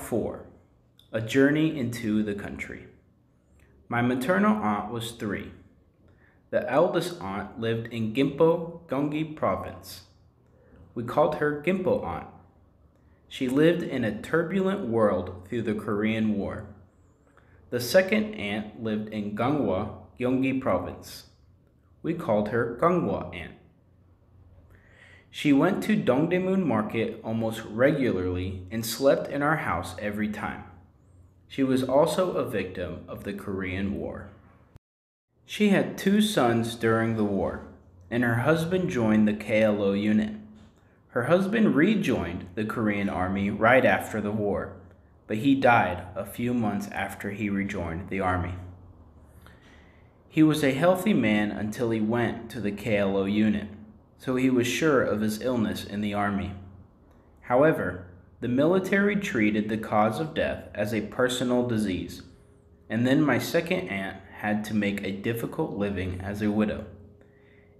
4. A Journey into the Country. My maternal aunt was 3. The eldest aunt lived in Gimpo, Gyeonggi Province. We called her Gimpo Aunt. She lived in a turbulent world through the Korean War. The second aunt lived in Gangwon, Gyeonggi Province. We called her Gangwon Aunt. She went to Dongdaemun Market almost regularly and slept in our house every time. She was also a victim of the Korean War. She had 2 sons during the war, and her husband joined the KLO unit. Her husband rejoined the Korean Army right after the war, but he died a few months after he rejoined the Army. He was a healthy man until he went to the KLO unit, so he was sure of his illness in the Army. However, the military treated the cause of death as a personal disease, and then my second aunt had to make a difficult living as a widow.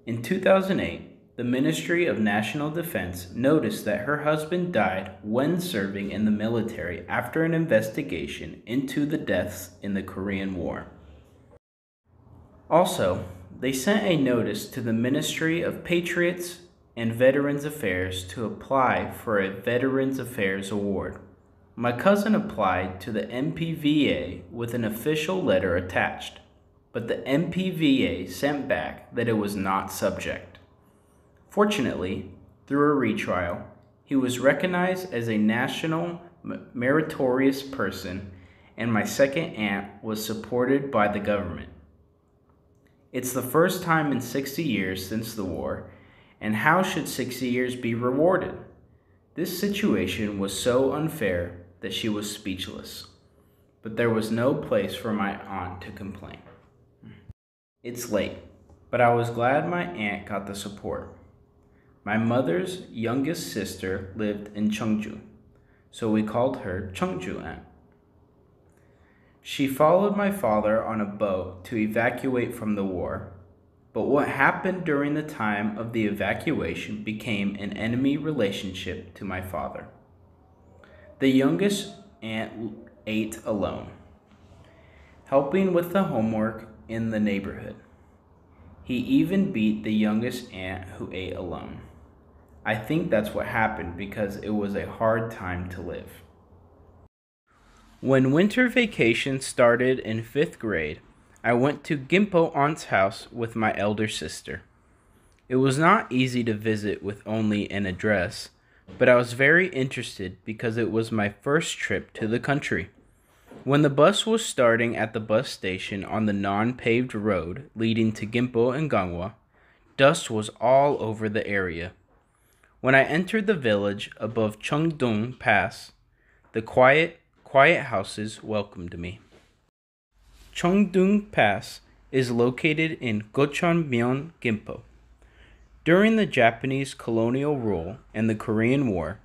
In 2008, the Ministry of National Defense noticed that her husband died when serving in the military after an investigation into the deaths in the Korean War. Also, they sent a notice to the Ministry of Patriots and Veterans Affairs to apply for a Veterans Affairs Award. My cousin applied to the MPVA with an official letter attached, but the MPVA sent back that it was not subject. Fortunately, through a retrial, he was recognized as a national meritorious person, and my second aunt was supported by the government. It's the first time in 60 years since the war, and how should 60 years be rewarded? This situation was so unfair that she was speechless, but there was no place for my aunt to complain. It's late, but I was glad my aunt got the support. My mother's youngest sister lived in Cheongju, so we called her Cheongju Aunt. She followed my father on a boat to evacuate from the war, but what happened during the time of the evacuation became an enemy relationship to my father. The youngest aunt ate alone, helping with the homework in the neighborhood. He even beat the youngest aunt who ate alone. I think that's what happened because it was a hard time to live. When winter vacation started in 5th grade, I went to Gimpo Aunt's house with my elder sister. It was not easy to visit with only an address, but I was very interested because it was my first trip to the country. When the bus was starting at the bus station on the non-paved road leading to Gimpo and Gangwon, dust was all over the area. When I entered the village above Cheongdong Pass, the quiet houses welcomed me. Cheongdong Pass is located in Gocheonmyeon, Gimpo. During the Japanese colonial rule and the Korean War,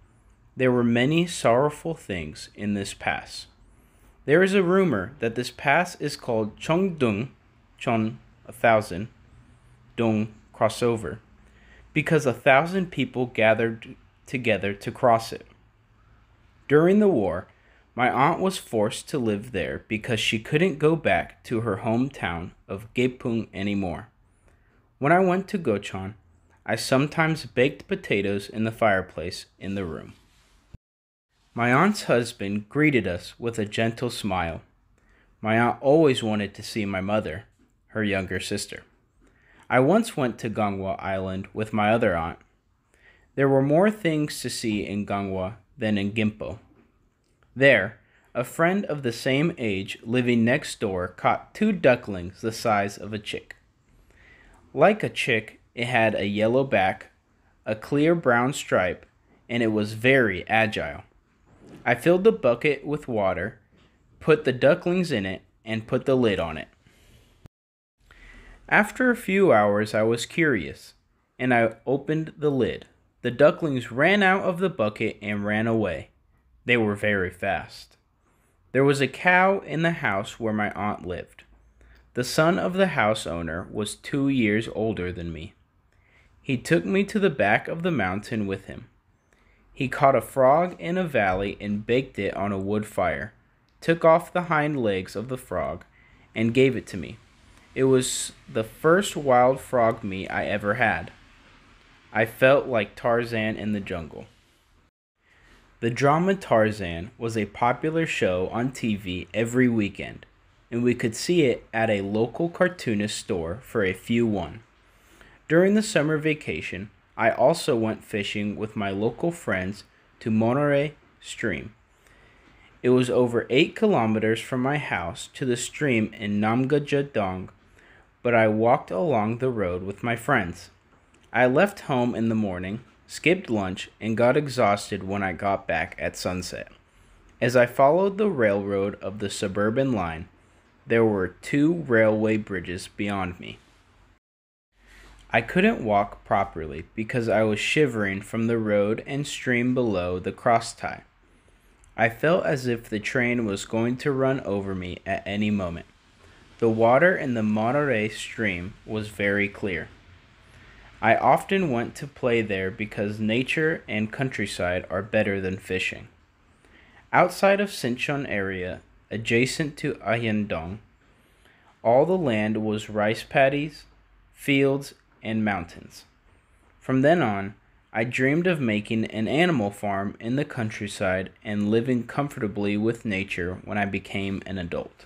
there were many sorrowful things in this pass. There is a rumor that this pass is called Cheongdong, Cheon 1,000, Dong crossover, because 1,000 people gathered together to cross it. During the war, my aunt was forced to live there because she couldn't go back to her hometown of Gaepung anymore. When I went to Gocheon, I sometimes baked potatoes in the fireplace in the room. My aunt's husband greeted us with a gentle smile. My aunt always wanted to see my mother, her younger sister. I once went to Gangwon Island with my other aunt. There were more things to see in Gangwon than in Gimpo. There, a friend of the same age living next door caught 2 ducklings the size of a chick. Like a chick, it had a yellow back, a clear brown stripe, and it was very agile. I filled the bucket with water, put the ducklings in it, and put the lid on it. After a few hours, I was curious, and I opened the lid. The ducklings ran out of the bucket and ran away. They were very fast. There was a cow in the house where my aunt lived. The son of the house owner was 2 years older than me. He took me to the back of the mountain with him. He caught a frog in a valley and baked it on a wood fire, took off the hind legs of the frog, and gave it to me. It was the first wild frog meat I ever had. I felt like Tarzan in the jungle. The drama Tarzan was a popular show on TV every weekend, and we could see it at a local cartoonist store for a few won. During the summer vacation, I also went fishing with my local friends to Monterey Stream. It was over 8 kilometers from my house to the stream in Namgajadong, but I walked along the road with my friends. I left home in the morning, skipped lunch, and got exhausted when I got back at sunset. As I followed the railroad of the suburban line, there were 2 railway bridges beyond me. I couldn't walk properly because I was shivering from the road and stream below the crosstie. I felt as if the train was going to run over me at any moment. The water in the Monterey Stream was very clear. I often went to play there because nature and countryside are better than fishing. Outside of Sinchon area, adjacent to Ahyendong, all the land was rice paddies, fields, and mountains. From then on, I dreamed of making an animal farm in the countryside and living comfortably with nature when I became an adult.